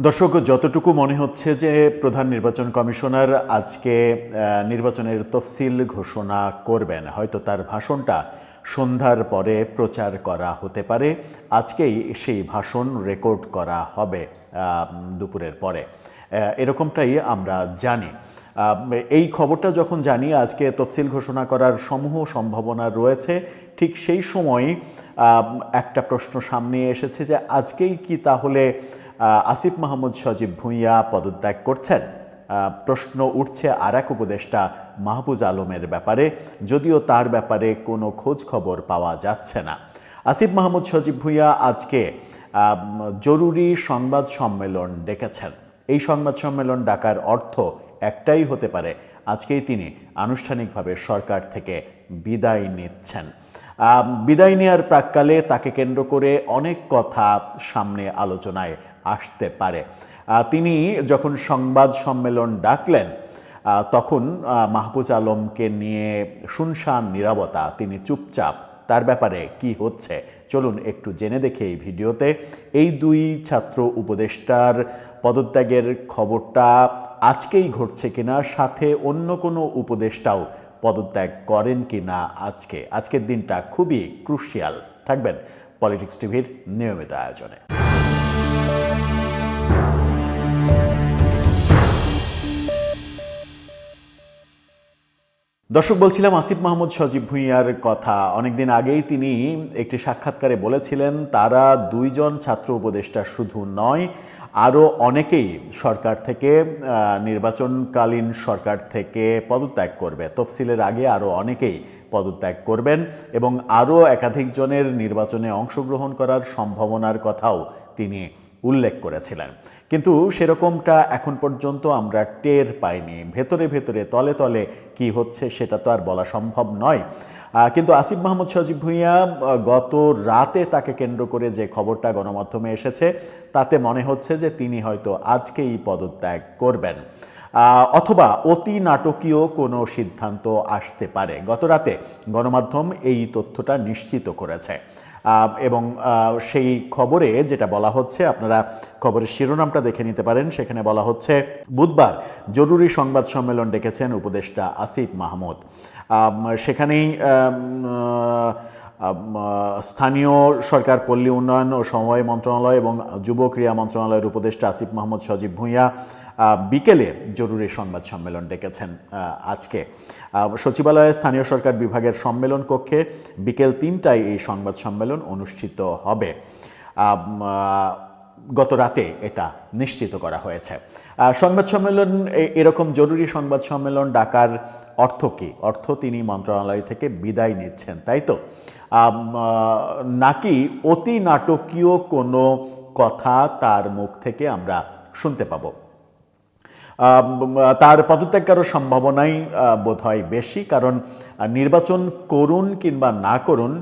দর্শক, যতটুকু মনে হচ্ছে যে প্রধান নির্বাচন কমিশনার আজকে নির্বাচনের তফসিল ঘোষণা করবেন, হয়তো তার ভাষণটা সন্ধ্যার পরে প্রচার করা হতে পারে। আজকেই সেই ভাষণ রেকর্ড করা হবে দুপুরের পরে, এরকমটাই আমরা জানি। এই খবরটা যখন জানি আজকে তফসিল ঘোষণা করার সমূহ সম্ভাবনা রয়েছে, ঠিক সেই সময় একটা প্রশ্ন সামনে এসেছে যে আজকেই কি তাহলে আসিফ মাহমুদ সজীব ভুঁইয়া পদত্যাগ করছেন? প্রশ্ন উঠছে আর এক উপদেষ্টা মাহফুজ আলমের ব্যাপারে, যদিও তার ব্যাপারে কোনো খোঁজ খবর পাওয়া যাচ্ছে না। আসিফ মাহমুদ সজীব ভুঁইয়া আজকে জরুরি সংবাদ সম্মেলন ডেকেছেন। এই সংবাদ সম্মেলন ডাকার অর্থ একটাই হতে পারে, আজকেই তিনি আনুষ্ঠানিকভাবে সরকার থেকে বিদায় নিচ্ছেন। বিদায় নেওয়ার প্রাক্কালে তাকে কেন্দ্র করে অনেক কথা সামনে আলোচনায় আসতে পারে। তিনি যখন সংবাদ সম্মেলন ডাকলেন তখন মাহফুজ আলমকে নিয়ে শুনশান নীরবতা, তিনি চুপচাপ। তার ব্যাপারে কি হচ্ছে চলুন একটু জেনে দেখে এই ভিডিওতে। এই দুই ছাত্র উপদেষ্টার পদত্যাগের খবরটা আজকেই ঘটছে কিনা, সাথে অন্য কোনো উপদেষ্টাও পদত্যাগ করেন কিনা আজকের দিনটা খুবই ক্রুশিয়াল। থাকবেন পলিটিক্স টিভির নিয়মিত আয়োজনে। দর্শক, বলছিলাম আসিফ মাহমুদ সজীব ভুঁইয়ার কথা। অনেকদিন আগেই তিনি একটি সাক্ষাৎকারে বলেছিলেন তারা দুইজন ছাত্র উপদেষ্টা শুধু নয়, আরও অনেকেই সরকার থেকে নির্বাচনকালীন সরকার থেকে পদত্যাগ করবে। তফসিলের আগে আরও অনেকেই পদত্যাগ করবেন এবং আরও একাধিক জনের নির্বাচনে অংশগ্রহণ করার সম্ভাবনার কথাও তিনি উল্লেখ করেছিলেন। কিন্তু সেরকমটা এখন পর্যন্ত আমরা টের পাইনি। ভেতরে ভেতরে তলে তলে কি হচ্ছে সেটা তো আর বলা সম্ভব নয়। কিন্তু আসিফ মাহমুদ সজীব ভুঁইয়া গত রাতে তাকে কেন্দ্র করে যে খবরটা গণমাধ্যমে এসেছে তাতে মনে হচ্ছে যে তিনি হয়তো আজকেই পদত্যাগ করবেন, অথবা অতি নাটকীয় কোনো সিদ্ধান্ত আসতে পারে। গত রাতে গণমাধ্যম এই তথ্যটা নিশ্চিত করেছে এবং সেই খবরে যেটা বলা হচ্ছে, আপনারা খবরের শিরোনামটা দেখে নিতে পারেন। সেখানে বলা হচ্ছে বুধবার জরুরি সংবাদ সম্মেলন ডেকেছেন উপদেষ্টা আসিফ মাহমুদ। সেখানেই স্থানীয় সরকার, পল্লী উন্নয়ন ও সমবায় মন্ত্রণালয় এবং যুব ক্রীড়া মন্ত্রণালয়ের উপদেষ্টা আসিফ মাহমুদ সজীব ভুঁইয়া বিকেলে জরুরি সংবাদ সম্মেলন ডেকেছেন। আজকে সচিবালয়ে স্থানীয় সরকার বিভাগের সম্মেলন কক্ষে বিকেল ৩টায় এই সংবাদ সম্মেলন অনুষ্ঠিত হবে। গত রাতে এটা নিশ্চিত করা হয়েছে। সংবাদ সম্মেলন, এরকম জরুরি সংবাদ সম্মেলন ডাকার অর্থ কী? অর্থ তিনি মন্ত্রণালয় থেকে বিদায় নিচ্ছেন, তাই তো? নাকি অতি নাটকীয় কোনো কথা তার মুখ থেকে আমরা শুনতে পাবো? তার পদত্যাগ করার সম্ভাবনাই বোধহয় বেশি, কারণ নির্বাচন করুন কিংবা না করুন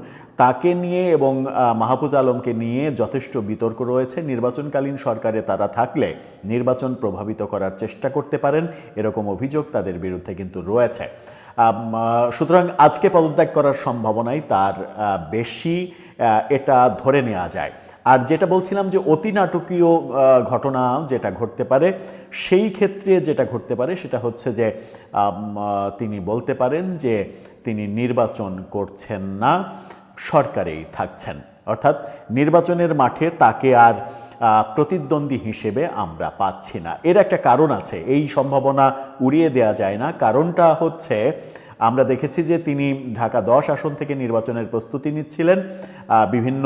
তাকে নিয়ে এবং মাহফুজ আলমকে নিয়ে যথেষ্ট বিতর্ক রয়েছে। নির্বাচনকালীন সরকারে তারা থাকলে নির্বাচন প্রভাবিত করার চেষ্টা করতে পারেন, এরকম অভিযোগ তাদের বিরুদ্ধে কিন্তু রয়েছে। সুতরাং আজকে পদত্যাগ করার সম্ভাবনাই তার বেশি, এটা ধরে নেওয়া যায়। আর যেটা বলছিলাম যে অতি নাটকীয় ঘটনা যেটা ঘটতে পারে, সেই ক্ষেত্রে যেটা ঘটতে পারে সেটা হচ্ছে যে তিনি বলতে পারেন যে তিনি নির্বাচন করছেন না, সরকারেই থাকছেন। অর্থাৎ নির্বাচনের মাঠে তাকে আর প্রতিদ্বন্দ্বী হিসেবে আমরা পাচ্ছি না। এর একটা কারণ আছে, এই সম্ভাবনা উড়িয়ে দেওয়া যায় না। কারণটা হচ্ছে আমরা দেখেছি যে তিনি ঢাকা 10 আসন থেকে নির্বাচনের প্রস্তুতি নিচ্ছিলেন। বিভিন্ন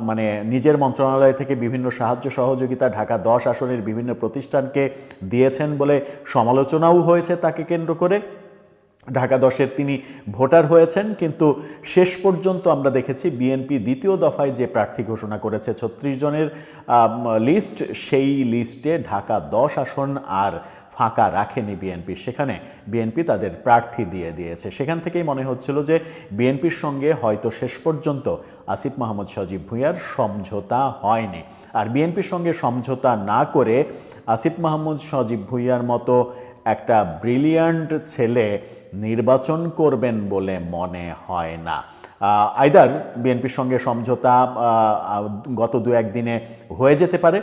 মানে নিজের মন্ত্রণালয় থেকে বিভিন্ন সাহায্য সহযোগিতা ঢাকা 10 আসনের বিভিন্ন প্রতিষ্ঠানকে দিয়েছেন বলে সমালোচনাও হয়েছে তাকে কেন্দ্র করে। ঢাকা 10-এর তিনি ভোটার হয়েছেন, কিন্তু শেষ পর্যন্ত আমরা দেখেছি বিএনপি দ্বিতীয় দফায় যে প্রার্থী ঘোষণা করেছে 36 জনের লিস্ট, সেই লিস্টে ঢাকা 10 আসন আর ফাঁকা রাখেনি বিএনপি। সেখানে বিএনপি তাদের প্রার্থী দিয়ে দিয়েছে। সেখান থেকেই মনে হচ্ছিল যে বিএনপির সঙ্গে হয়তো শেষ পর্যন্ত আসিফ মাহমুদ সজীব ভুঁইয়ার সমঝোতা হয়নি। আর বিএনপির সঙ্গে সমঝোতা না করে আসিফ মাহমুদ সজীব ভুঁইয়ার মতো একটা ব্রিলিয়ান্ট ছেলে নির্বাচন করবেন বলে মনে হয় না। আইদার বিএনপির সঙ্গে সমঝোতা গত দু একদিনে হয়ে যেতে পারে,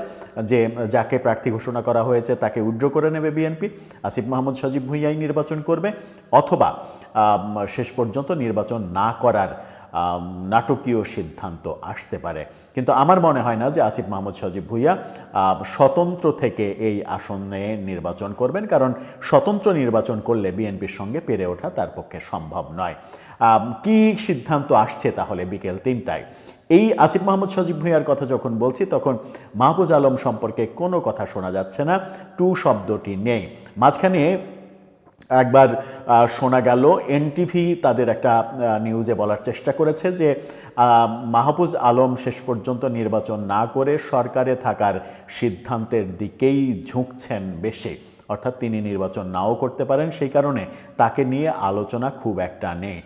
যে যাকে প্রার্থী ঘোষণা করা হয়েছে তাকে উইথড্র করে নেবে বিএনপি, আসিফ মাহমুদ সজীব ভুঁইয়াই নির্বাচন করবে, অথবা শেষ পর্যন্ত নির্বাচন না করার নাটকীয় সিদ্ধান্ত আসতে পারে। কিন্তু আমার মনে হয় না যে আসিফ মাহমুদ সজীব ভুঁইয়া স্বতন্ত্র থেকে এই আসনে নির্বাচন করবেন, কারণ স্বতন্ত্র নির্বাচন করলে বিএনপির সঙ্গে পেরে ওঠা তার পক্ষে সম্ভব নয়। কি সিদ্ধান্ত আসছে তাহলে বিকেল 3টায়? এই আসিফ মাহমুদ সজীব ভুঁইয়ার কথা যখন বলছি তখন মাহফুজ আলম সম্পর্কে কোনো কথা শোনা যাচ্ছে না, টু শব্দটি নেই। মাঝখানে একবার শোনা গেল, এনটিভি তাদের একটা নিউজে বলার চেষ্টা করেছে যে মাহফুজ আলম শেষ পর্যন্ত নির্বাচন না করে সরকারে থাকার সিদ্ধান্তের দিকেই ঝুঁকছেন বেশি, অর্থাৎ তিনি নির্বাচন নাও করতে পারেন, সেই কারণে তাকে নিয়ে আলোচনা খুব একটা নেই।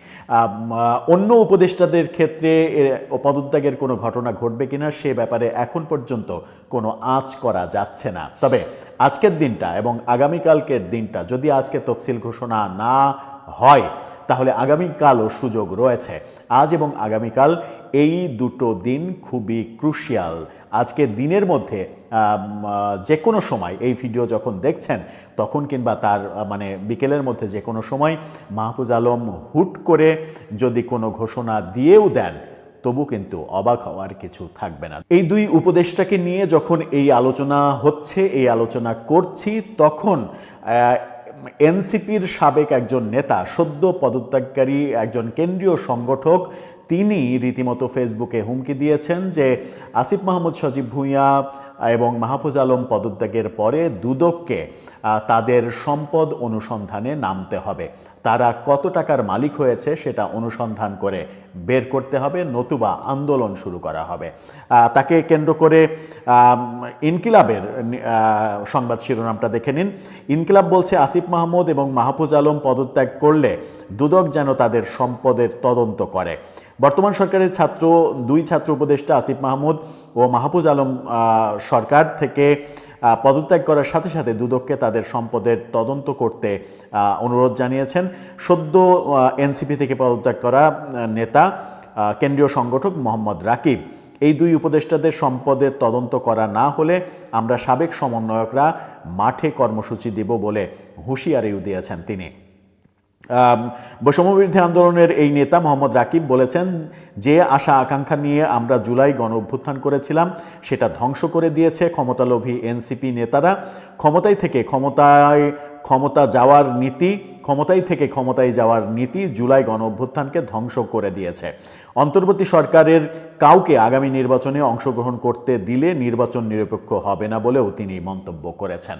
অন্য উপদেষ্টাদের ক্ষেত্রে পদত্যাগের কোনো ঘটনা ঘটবে কিনা সে ব্যাপারে এখন পর্যন্ত কোনো আঁচ করা যাচ্ছে না। তবে আজকের দিনটা এবং আগামীকালকের দিনটা যদি আজকে তফসিল ঘোষণা না হয় তাহলে আগামীকালও সুযোগ রয়েছে। আজ এবং আগামীকাল এই দুটো দিন খুবই ক্রুশিয়াল। আজকে দিনের মধ্যে যে কোনো সময় এই ভিডিও যখন দেখছেন তখন কিংবা তার বিকেলের মধ্যে যে কোনো সময় মাহফুজ আলম হুট করে যদি কোনো ঘোষণা দিয়েও দেন তবু কিন্তু অবাক হওয়ার কিছু থাকবে না। এই দুই উপদেষ্টাকে নিয়ে যখন এই আলোচনা হচ্ছে, এই আলোচনা করছি, তখন এনসিপির সাবেক একজন নেতা, সদ্য পদত্যাগকারী একজন কেন্দ্রীয় সংগঠক, তিনি রীতিমতো ফেসবুকে হুমকি দিয়েছেন যে আসিফ মাহমুদ সজীব ভুঁইয়া এবং মাহফুজ আলম পদত্যাগের পরে দুদককে তাদের সম্পদ অনুসন্ধানে নামতে হবে, তারা কত টাকার মালিক হয়েছে সেটা অনুসন্ধান করে বের করতে হবে, নতুবা আন্দোলন শুরু করা হবে। তাকে কেন্দ্র করে ইনকিলাবের সংবাদ শিরোনামটা দেখে নিন। ইনকিলাব বলছে আসিফ মাহমুদ এবং মাহফুজ আলম পদত্যাগ করলে দুদক যেন তাদের সম্পদের তদন্ত করে। বর্তমান সরকারের দুই ছাত্র উপদেষ্টা আসিফ মাহমুদ ও মাহফুজ আলম সরকার থেকে পদত্যাগ করার সাথে সাথে দুদককে তাদের সম্পদের তদন্ত করতে অনুরোধ জানিয়েছেন। সদ্য এনসিপি থেকে পদত্যাগ করা নেতা, কেন্দ্রীয় সংগঠক মোহাম্মদ রাকিব, এই দুই উপদেষ্টাদের সম্পদের তদন্ত করা না হলে আমরা সাবেক সমন্বয়করা মাঠে কর্মসূচি দেব বলে হুঁশিয়ারিও দিয়েছেন তিনি। বৈষম্যবিরোধী আন্দোলনের এই নেতা মোহাম্মদ রাকিব বলেছেন, যে আশা আকাঙ্ক্ষা নিয়ে আমরা জুলাই গণ অভ্যুত্থান করেছিলাম সেটা ধ্বংস করে দিয়েছে ক্ষমতালোভী এনসিপি নেতারা। ক্ষমতায় থেকে ক্ষমতায় যাওয়ার নীতি জুলাই গণ অভ্যুত্থানকে ধ্বংস করে দিয়েছে। অন্তর্বর্তী সরকারের কাউকে আগামী নির্বাচনে অংশগ্রহণ করতে দিলে নির্বাচন নিরপেক্ষ হবে না বলেও তিনি মন্তব্য করেছেন।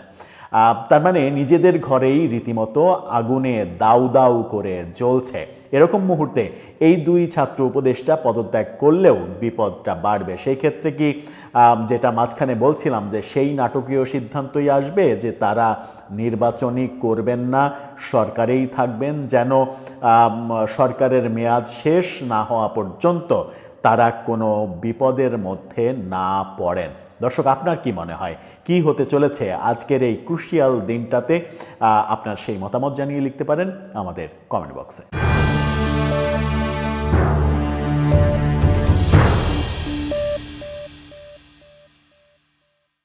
তার মানে নিজেদের ঘরেই রীতিমতো আগুনে দাউ দাউ করে জ্বলছে। এরকম মুহূর্তে এই দুই ছাত্র উপদেষ্টা পদত্যাগ করলেও বিপদটা বাড়বে। সেই ক্ষেত্রে কি যেটা মাঝখানে বলছিলাম যে সেই নাটকীয় সিদ্ধান্তই আসবে যে তারা নির্বাচনই করবেন না, সরকারেই থাকবেন, যেন সরকারের মেয়াদ শেষ না হওয়া পর্যন্ত তারা কোনো বিপদের মধ্যে না পড়েন। দর্শক, আপনার কি মনে হয় কি হতে চলেছে আজকের এই ক্রুশিয়াল দিনটাতে? আপনার সেই মতামত জানিয়ে লিখতে পারেন আমাদের কমেন্ট বক্সে।